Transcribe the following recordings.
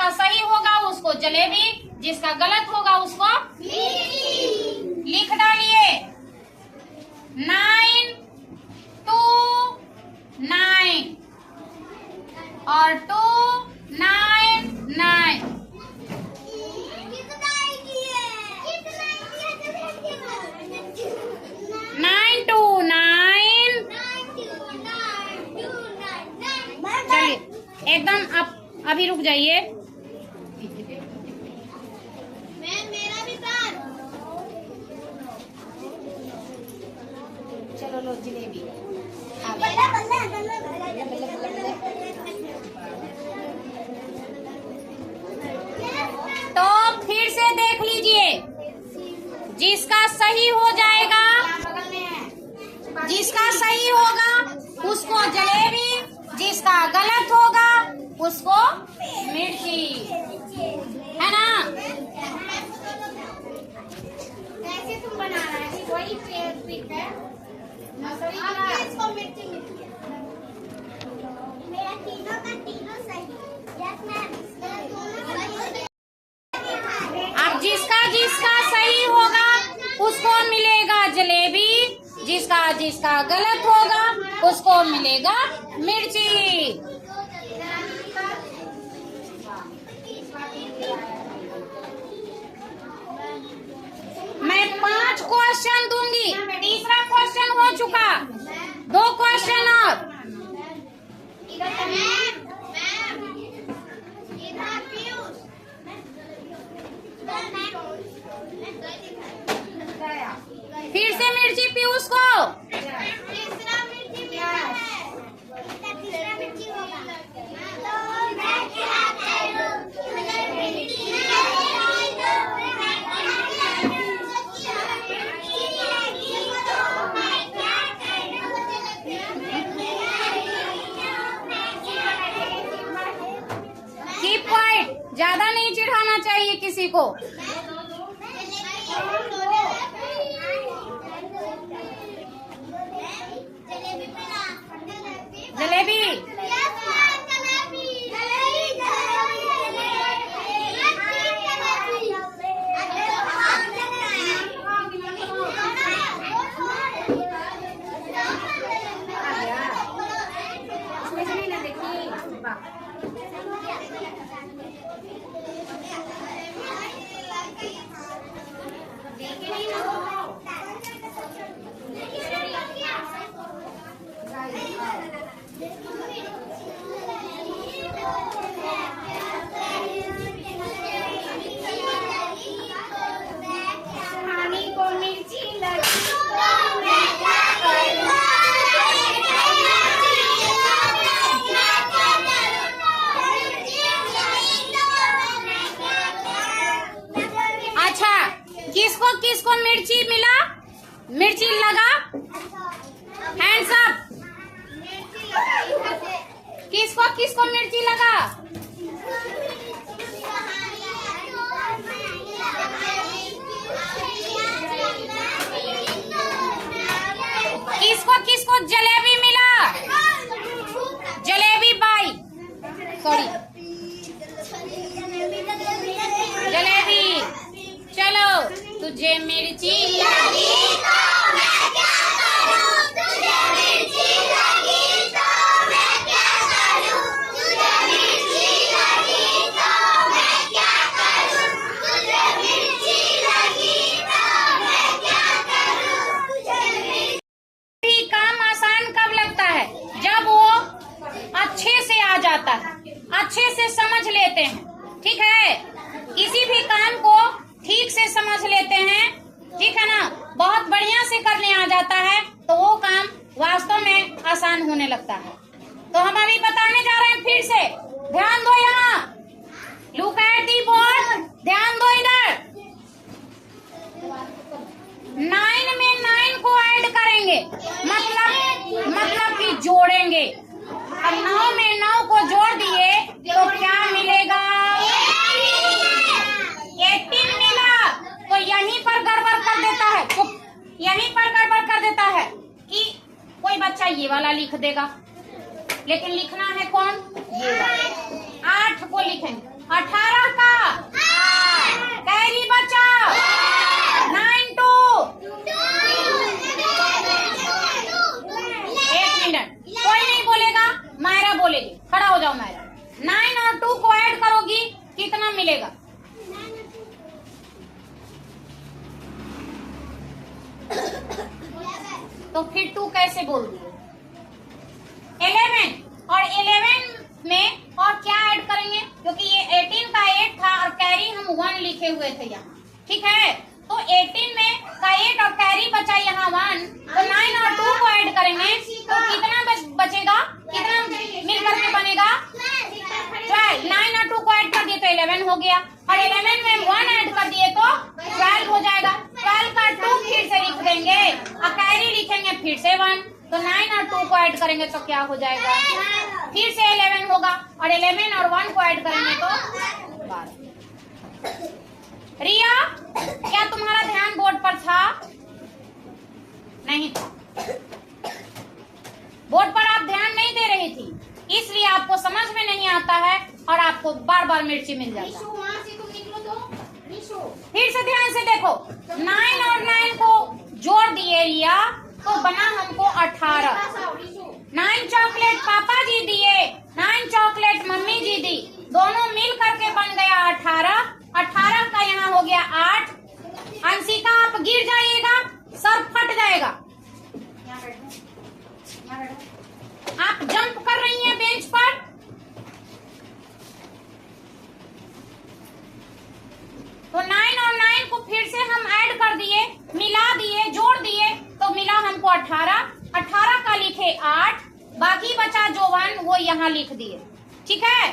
जिसका सही होगा उसको जलेबी, जिसका गलत होगा उसको लिख डालिए। 9 2 9 और 2 9 9। 9 2 9। चलिए एकदम आप अभी रुक जाइए। मेरा भी साथ। चलो लो जलेबी। तो फिर से देख लीजिए, जिसका सही हो जाएगा, जिसका सही होगा उसको जलेबी, जिसका गलत होगा उसको मिर्ची, है ना? कैसे तुम बना रहा है? वही ट्रिक है। इसको मिर्ची मेरा तीनों का तीनों सही। Yes ma'am. अब जिसका जिसका सही होगा उसको मिलेगा जलेबी, जिसका जिसका गलत होगा उसको मिलेगा मिर्ची। मैं 5 क्वेश्चन दूंगी, तीसरा क्वेश्चन हो चुका, 2 क्वेश्चन और। फिर से मिर्ची पीयूष को। तीसरा मिर्ची क्या है? तीसरा मिर्ची होगा। तो मैं क्या करूं? कीप क्वाइट, ज्यादा नहीं चिढ़ाना चाहिए किसी को। जलेबी किसको किसको मिर्ची मिला, मिर्ची लगा? Hands up. किसको किसको मिर्ची लगा? किसको किसको जलेबी मिला? Jalebi by, sorry jalebi. चलो, तुझे मिर्ची लगी तो मैं क्या करूं? तुझे मिर्ची लगी तो मैं क्या करूं? तुझे मिर्ची लगी तो मैं क्या करूं? तुझे मिर्ची लगी तो मैं क्या करूं? तुझे मिर्ची। काम आसान कब लगता है? जब वो अच्छे से आ जाता है, अच्छे से समझ लेते हैं। ठीक है, किसी भी काम को ठीक से समझ लेते हैं, ठीक है ना, बहुत बढ़िया से करने आ जाता है तो वो काम वास्तव में आसान होने लगता है। तो हम अभी बताने जा रहे हैं, फिर से ध्यान दो। यहाँ लुक एट दी बोर्ड, ध्यान दो इधर। 9 में 9 को ऐड करेंगे, मतलब कि जोड़ेंगे। अब 9 में 9 को जोड़ दिए तो क्या मिलेगा? 18 मिला। तो यहीं पर गड़बड़ कर देता है, यहीं पर गड़बड़ कर देता है कि कोई बच्चा ये वाला लिख देगा, लेकिन लिखना है कौन? ये वाला। 8 को लिखेंगे 18 का कैरी बचा 9 2। एक मिनट, कोई नहीं बोलेगा, मायरा बोलेगी। खड़ा हो जाओ मायरा। 9 और 2 को ऐड करोगी कितना मिलेगा? तो फिर 2 कैसे बोल दिए? 11 और 11 में और क्या ऐड करेंगे? क्योंकि ये 18 का 8 था और कैरी हम 1 लिखे हुए थे यहाँ, ठीक है? तो 18 में का 8 और कैरी बचा यहाँ 1, तो 9 और 2 को ऐड करेंगे तो कितना बचेगा? कितना मिल करके बनेगा? 12। 9 और 2 को ऐड कर दिए तो 11 हो गया, और 11 में 1 ऐड कर दिए तो 12 हो जाएगा। 12 का 2 फिर से लिख देंगे और कैरी लिखेंगे फिर से 1, तो 9 और 2 को ऐड करेंगे तो क्या हो जाएगा? फिर से 11 होगा, और 11 और 1 को ऐड करेंगे तो 12। रिया, क्या तुम्हारा ध्यान बोर्ड पर था? नहीं था। बोर्ड पर आप ध्यान नहीं दे रही थी, इसलिए आपको समझ में नहीं आता है और आपको बार बार मिर्ची मिल जाता है। फिर से ध्यान से देखो, 9 और 9 को जोड़ दिए रिया तो बना हमको 18। 9 चॉकलेट पापा जी दिए, 9 चॉकलेट मम्मी जी दी, दोनों मिल करके बन गया 18। 18 का यहाँ हो गया 8। अंशिका आप गिर जाइएगा, सर फट जाएगा। आप जंप कर रही हैं बेंच पर। तो 9 और 9 को फिर से हम ऐड कर दिए, मिला दिए, जोड़ दिए तो मिला हमको 18। 18 का लिखे 8, बाकी बचा जो 1 वो यहाँ लिख दिए, ठीक है?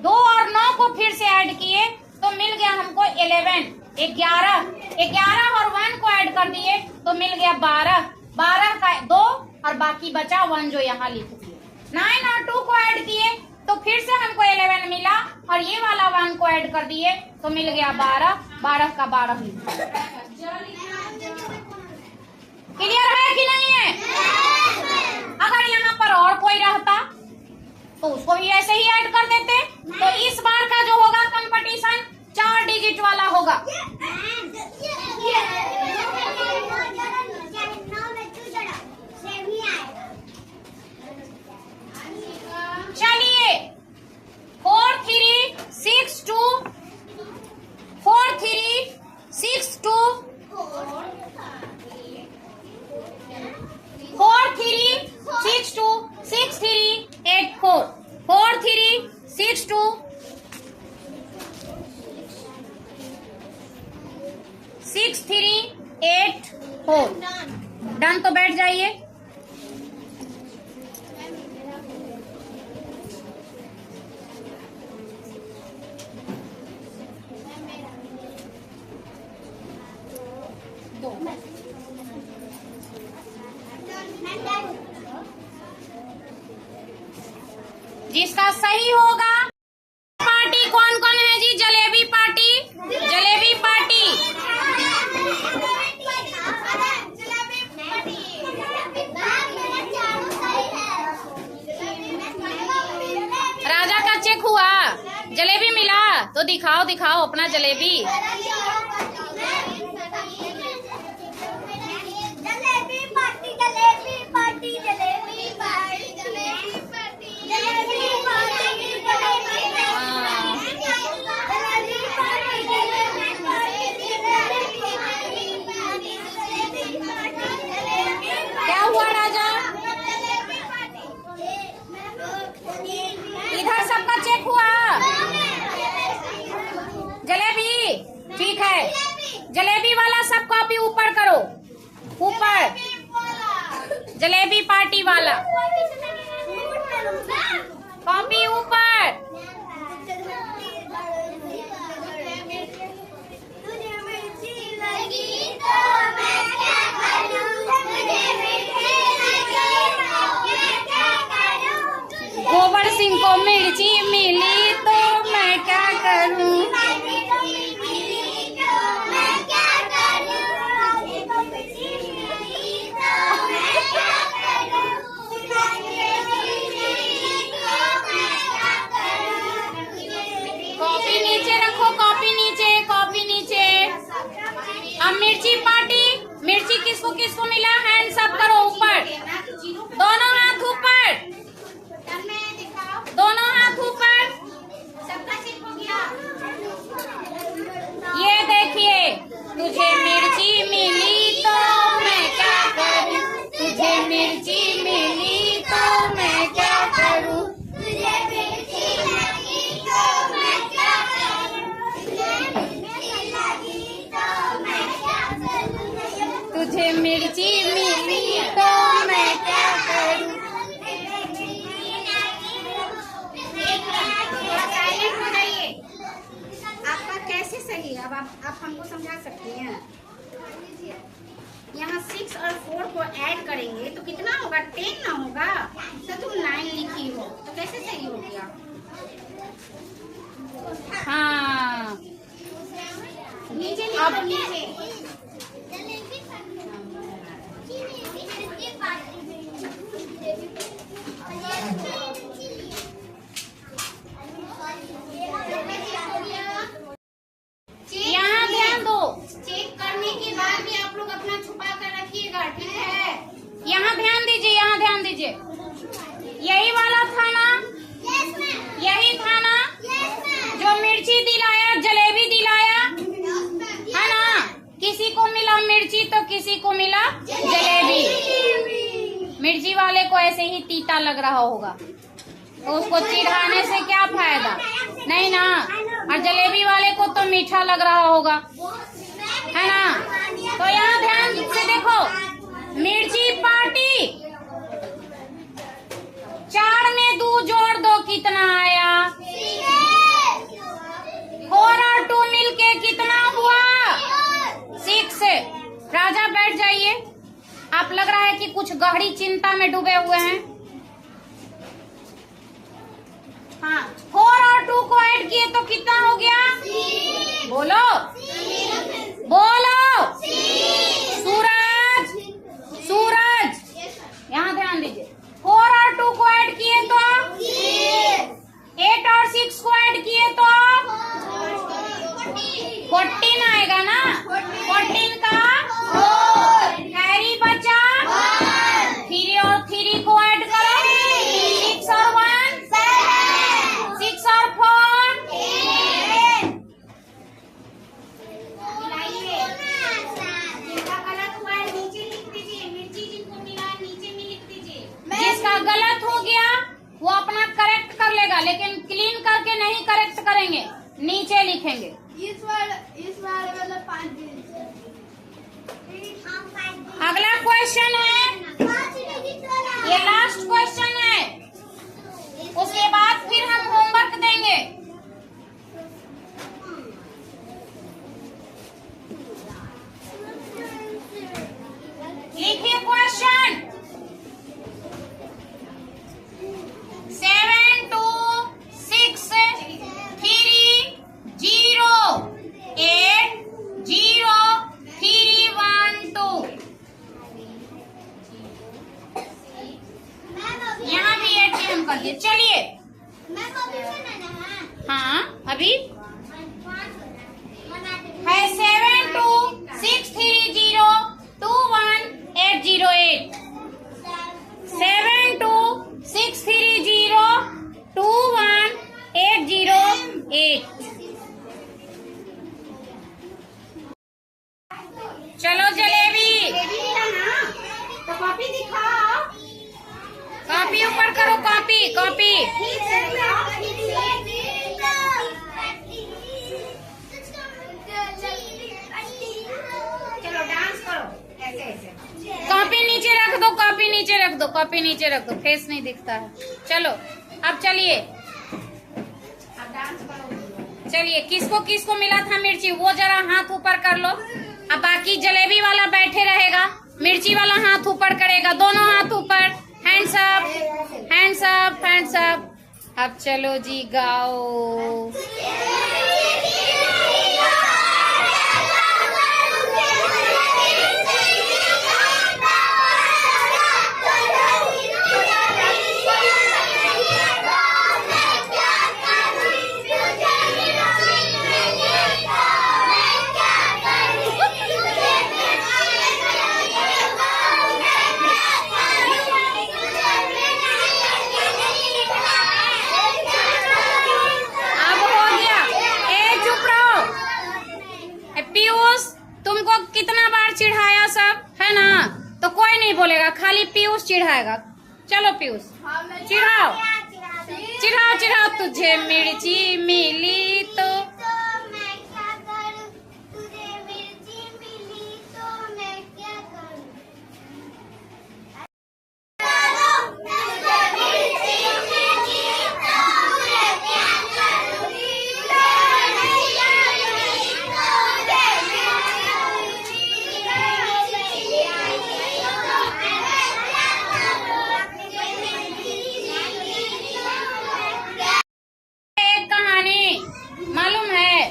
2 और 9 को फिर से ऐड किए तो मिल गया हमको 11। 11 और 1 को ऐड कर दिए तो मिल गया 12। 12 का 2 और बाकी बचा 1 जो यहाँ लिख दिए। 9 और 2 को ऐड किए तो फिर से हमको 11 मिला, और ये वाला 1 को ऐड कर दिए तो मिल गया 12। 12 का 12 लिख दिया। क्लियर है कि नहीं है? अगर यहाँ पर और कोई रहता तो उसको भी ऐसे ही ऐड कर देते। तो इस बार का जो होगा कंपटीशन 4 डिजिट वाला होगा। चलिए 4 3 6 2 4 3 6 2 4 3 6 2 6 3 8 4 4 3 6 2 6 3 8 4। डन। तो बैठ जाइए। जिसका सही होगा पार्टी कौन कौन है जी? Jalebi party, jalebi party. राजा का चेक हुआ, जलेबी मिला तो दिखाओ दिखाओ अपना jalebi. Jalebi party, jalebi party, jalebi party, jalebi party, jalebi party, क्या हुआ राजा? इधर सबका चेक हुआ। जलेबी ठीक है, जलेबी वाला सब कॉपी ऊपर करो, ऊपर जलेबी पार्टी वाला कॉपी ऊपर। गोबर सिंह को मिर्ची मिली तो मैं क्या करूं? कॉपी अब मिर्ची पार्टी, मिर्ची किसको किसको मिला? हैंड्स अप करो ऊपर, दोनों हाथ ऊपर, दोनों हाथ ऊपर। सबका चेक हो गया। ये देखिए, तुझे मिर्ची मिली तो मैं क्या करूं, तुझे मिर्ची मिली तो मैं क्या करूं, तुझे मिर्ची लगी तो मैं क्या करूं, तुझे मिर्ची लगी तो मैं क्या करूं। साइलेंट हो जाइए। आपका कैसे सही? अब आप हमको समझा सकती हैं। यहाँ 6 और 4 को ऐड करेंगे तो कितना होगा? 10 ना होगा? तो तुम 9 लिखी हो तो कैसे सही हो गया? हाँ नीचे अब नीचे यहाँ ध्यान दो, चेक करने के बाद भी आप लोग अपना छुपा कर रखिएगा, ठीक है? यहाँ ध्यान दीजिए, यहाँ ध्यान दीजिए। यही वाला था ना, यही था ना जो मिर्ची दिलाया, जलेबी दिलाया, है ना? किसी को मिला मिर्ची तो किसी को मिला जलेबी। मिर्ची वाले को ऐसे ही तीता लग रहा होगा तो उसको चिढ़ाने से क्या फायदा, नहीं ना? और जलेबी वाले को तो मीठा लग रहा होगा, है ना? तो यहाँ ध्यान से देखो, मिर्ची पार्टी, 4 में 2 जोड़ दो, कितना आया? 4 और 2 मिलके कितना हुआ? 6। राजा बैठ जाइए, आप लग रहा है कि कुछ गहरी चिंता में डूबे हुए हैं। हाँ, 4 और 2 को ऐड किए तो कितना हो गया? बोलो बोलो। सूरज, सूरज, यहाँ ध्यान दीजिए। 4 और 2 को ऐड किए तो 8 और 6 को ऐड किए तो 14 आएगा ना? 14 का कैरी बचा, 3 और 3 को ऐड करो, 6 और 1 6 और 4 जिसका गलत हुआ है नीचे लिख दीजिए। मिर्ची जिनको मिला है नीचे में लिख दीजिए। जिसका गलत हो गया वो अपना करेक्ट कर लेगा, लेकिन क्लीन करके नहीं करेक्ट करेंगे, नीचे लिखेंगे। इस बार मतलब 5 दिन। अगला क्वेश्चन है, ये लास्ट क्वेश्चन है, उसके बाद फिर हम होमवर्क देंगे। लिखिए क्वेश्चन। 7 2 6 3 0 8 0 3 1 2। यहाँ भी ATM कर दिए। चलिए, हाँ अभी है 7 2 6 3 0 2 1 8 0 8। 7 2 6 3 0 2 1 8 0 8। चलो जलेबी, तो कॉपी दिखाओ। कॉपी ऊपर करो, कॉपी कॉपी। चलो डांस करो ऐसे ऐसे। कॉपी नीचे रख दो, कॉपी नीचे रख दो, कॉपी नीचे रख दो, फेस नहीं दिखता है। चलो अब चलिए, अब डांस करो। चलिए किसको किसको मिला था मिर्ची वो जरा हाथ ऊपर कर लो। अब बाकी जलेबी वाला बैठे रहेगा, मिर्ची वाला हाथ ऊपर करेगा, दोनों हाथ ऊपर, hands up hands up hands up. अब चलो जी गाओ। चिढ़ाएगा, खाली पीयूष चिढ़ाएगा। चलो पीयूष चिढ़ाओ चिढ़ाओ चिढ़ाओ। तुझे मिर्ची मिली तो मैं क्या करूं, तुझे मिर्ची मिली तो मैं क्या करूं। एक कहानी मालूम है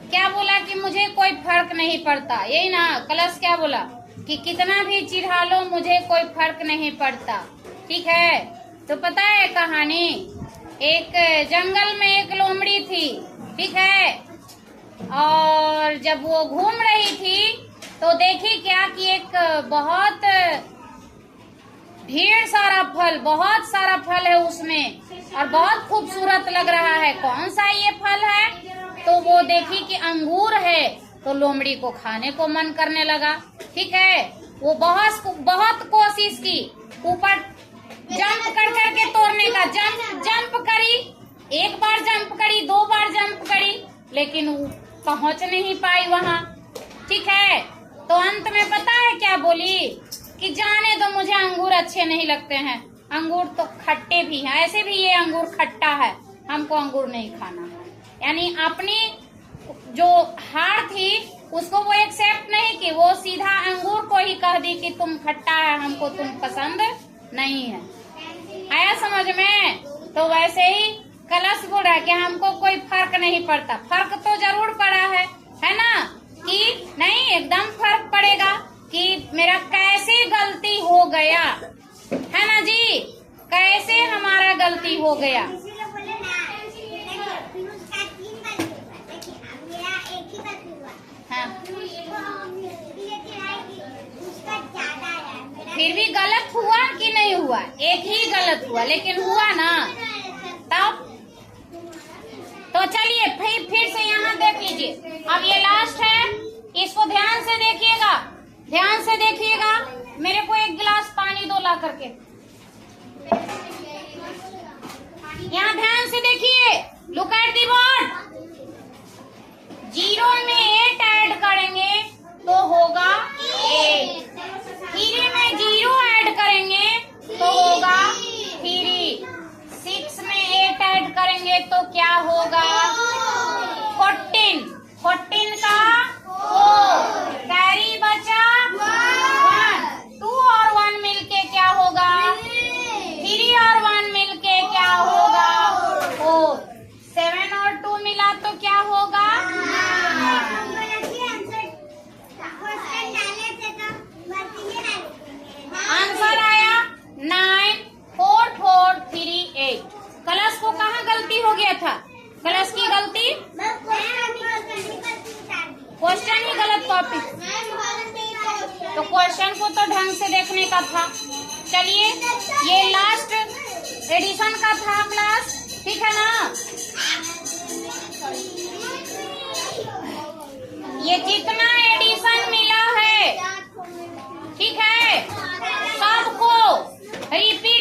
क्या बोला कि मुझे कोई फर्क नहीं पड़ता, यही ना कलश क्या बोला कि कितना भी चिढ़ा लो मुझे कोई फर्क नहीं पड़ता। ठीक है, तो पता है कहानी, एक जंगल में एक लोमड़ी थी। ठीक है, और जब वो घूम रही थी तो देखी क्या कि एक बहुत ढेर सारा फल, बहुत सारा फल है उसमें और बहुत खूबसूरत लग रहा है। कौन सा ये फल है? तो वो देखी कि अंगूर है, तो लोमड़ी को खाने को मन करने लगा। ठीक है, वो बहुत कोशिश की, ऊपर जंप कर करके तोड़ने का, जंप करी, एक बार जंप करी, 2 बार जंप करी, लेकिन वो पहुंच नहीं पाई वहां। ठीक है, तो अंत में पता है क्या बोली कि जाने दो, मुझे अंगूर अच्छे नहीं लगते हैं, अंगूर तो खट्टे भी हैं, ऐसे भी ये अंगूर खट्टा है, हमको अंगूर नहीं खाना है। यानी अपनी जो हार थी उसको वो एक्सेप्ट नहीं की, वो सीधा अंगूर को ही कह दी कि तुम खट्टा है, हमको तुम पसंद नहीं है। आया समझ में? तो वैसे ही कलश बोल रहा है कि हमको कोई फर्क नहीं पड़ता। फर्क तो जरूर पड़ा है ना, कि नहीं एकदम फर्क पड़ेगा कि मेरा कैसे गलती हो गया, है ना जी, कैसे हमारा गलती हो गया। हाँ। फिर भी गलत हुआ कि नहीं हुआ? एक ही गलत हुआ, लेकिन हुआ ना तब। तो चलिए फिर से यहाँ देख लीजिए, अब ये लास्ट है, इसको ध्यान से देखिएगा, ध्यान से देखिएगा। मेरे को एक गिलास पानी दो ला करके, यहाँ ध्यान से देखिए, लुक एट दी बोर्ड। 0 में 8 ऐड करेंगे तो होगा 8, 3 में 0 ऐड करेंगे तो होगा 3, 6 में 8 ऐड करेंगे तो क्या होगा 14, 14 का 4, कैरी बचा 1, 2 और 1 मिलके क्या होगा 3 और 1 मिलके क्या होगा 4, 7 और 2 मिला तो क्या होगा आंसर आया 9, 4, 4, 3, 8। कलश को कहाँ गलती हो गया था? कलश की गलती क्वेश्चन ही गलत कॉपी, तो क्वेश्चन को तो ढंग से देखने का था। चलिए ये लास्ट एडिशन का था क्लास, ठीक है ना। ये जितना एडिशन मिला है, ठीक है, सबको रिपीट